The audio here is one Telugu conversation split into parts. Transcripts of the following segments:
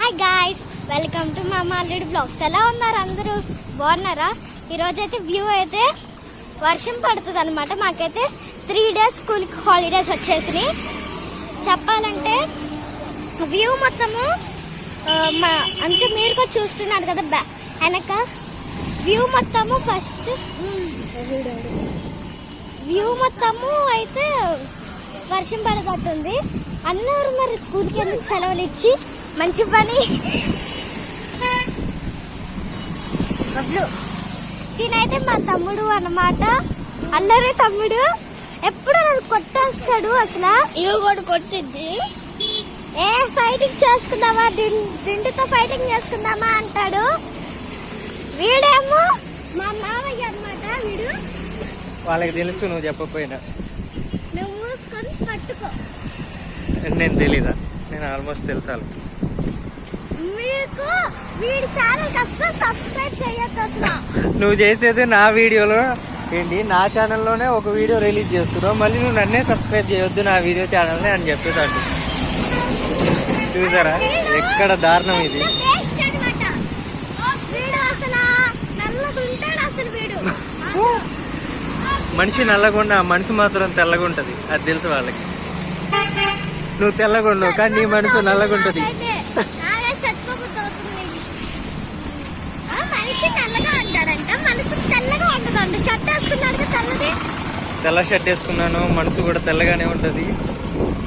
హాయ్ గాయ్స్, వెల్కమ్ టు మామ అల్లుడి బ్లాగ్స్. ఎలా ఉన్నారు అందరూ? బాగున్నారా? ఈరోజైతే వ్యూ అయితే వర్షం పడుతుంది అనమాట. మాకైతే 3 days స్కూల్కి హాలిడేస్ వచ్చేసినాయి. చెప్పాలంటే వ్యూ మొత్తము అంటే మీరు కూడా చూస్తున్నారు కదా వెనక వ్యూ మొత్తము. ఫస్ట్ వ్యూ మొత్తము అయితే వర్షం పడగట్టుంది. అందరూ మరి స్కూల్కి ఎందుకు సెలవులు ఇచ్చి మంచి పని. తినైతే మా తమ్ముడు అన్నమాట, అల్లరి తమ్ముడు. ఎప్పుడు నన్ను కొట్టేస్తాడు. అసలు ఇవి కూడా కొట్టింది. ఏ ఫైటింగ్ చేసుకుందామా, దిండుతో ఫైటింగ్ చేసుకుందామా అంటాడు. వీడేమో మా మామయ్య అన్నమాట. వీడు వాళ్ళకి తెలుసు, నువ్వు చెప్పకపోయినా. నువ్వు మూసుకొని పట్టుకో. నేను తెలీదా? నేను ఆల్మోస్ట్ తెలుసా. మీకు వీడి ఛానల్ అస్సలు సబ్స్క్రైబ్ చేయొద్దు అసలు. నువ్వు చేసేది నా వీడియోలో ఏంటి, నా ఛానల్లోనే ఒక వీడియో రిలీజ్ చేస్తున్నావు, మళ్ళీ నువ్వు నన్నే సబ్స్క్రైబ్ చేయొద్దు నా వీడియో ఛానల్ని అని చెప్పేసాడు. చూసారా ఎక్కడ దారుణం ఇది. మనిషి నల్లగొండ, మనిషి మాత్రం తెల్లగా ఉంటది, అది తెలుసు వాళ్ళకి. నువ్వు తెల్లగొండవు కానీ నీ మనసు నల్లగుంటది. తెల్ల షర్ట్ వేసుకున్నాను, మనసు కూడా తెల్లగానే ఉంటది.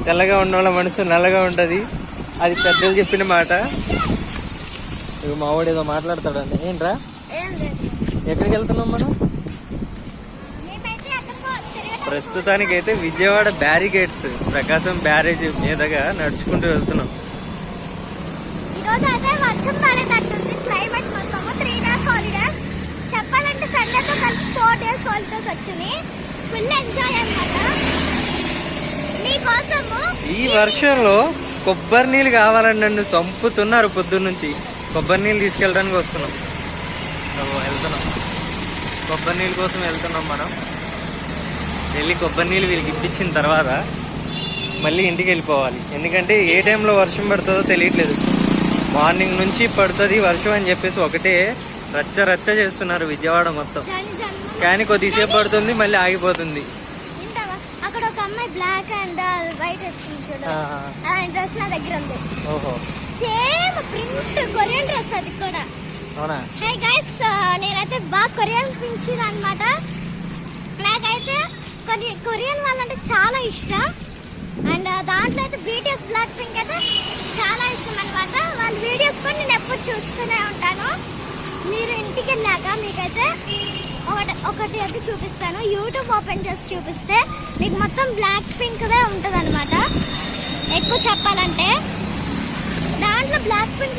తెల్లగా ఉన్న వాళ్ళ మనసు నల్లగా ఉంటది, అది పెద్దలు చెప్పిన మాట. ఇక మావాడు ఏదో మాట్లాడతాడండి. ఏంట్రా, ఎక్కడికి వెళ్తున్నాం మనం? ప్రస్తుతానికి అయితే విజయవాడ బ్యారికేడ్స్, ప్రకాశం బ్యారేజ్ మీదగా నడుచుకుంటూ వెళ్తున్నాం. చెప్పాలంటే సండేతో కలిసి 4 days హాలిడేస్ వచ్చింది. ఫుల్ ఎంజాయ్ అన్నమాట. మీకోసము ఈ వర్షంలో కొబ్బరి నీళ్ళు కావాలని నన్ను చంపుతున్నారు పొద్దున్నుంచి. కొబ్బరి నీళ్ళు తీసుకెళ్ళడానికి వస్తున్నాం, వెళ్తున్నాం. కొబ్బరి నీళ్ళ కోసం వెళ్తున్నాం మనం. వెళ్ళి కొబ్బరి నీళ్ళు వీళ్ళకి ఇప్పించిన తర్వాత మళ్ళీ ఇంటికి వెళ్ళిపోవాలి. ఎందుకంటే ఏ టైంలో వర్షం పడుతుందో తెలియట్లేదు. మార్నింగ్ నుంచి పడుతుంది వర్షం అని చెప్పేసి ఒకటే రచ్చ రచ్చ చేస్తున్నారు విజయవాడ మొత్తం. కానీ కొద్దిసేపు పడుతుంది, మళ్ళీ ఆగిపోతుంది. అక్కడ ఒక అమ్మాయి బ్లాక్ అండ్ వైట్ డ్రెస్ నా దగ్గర ఉంది. ఓహో, సేమ్ ప్రింట్ కొరియన్ డ్రెస్ అది కూడా. అవునా? హై గైస్, నేనైతే బాగా కొరియన్ పించిన అనమాట. నాకైతే కొరియన్ వాళ్ళంటే చాలా ఇష్టం. అండ్ దాంట్లో అయితే BTS బ్లాక్ పింక్ అయితే చాలా ఇష్టం అనమాట. వాళ్ళ వీడియోస్ కూడా నేను ఎప్పుడు చూస్తూనే ఉంటాను. మీరు ఇంటికి వెళ్ళాక మీకైతే ఒకటి అయితే చూపిస్తాను. యూట్యూబ్ ఓపెన్ చేసి చూపిస్తే మీకు మొత్తం బ్లాక్ పింక్దే ఉంటుంది అనమాట. ఎక్కువ చెప్పాలంటే దాంట్లో బ్లాక్ పింక్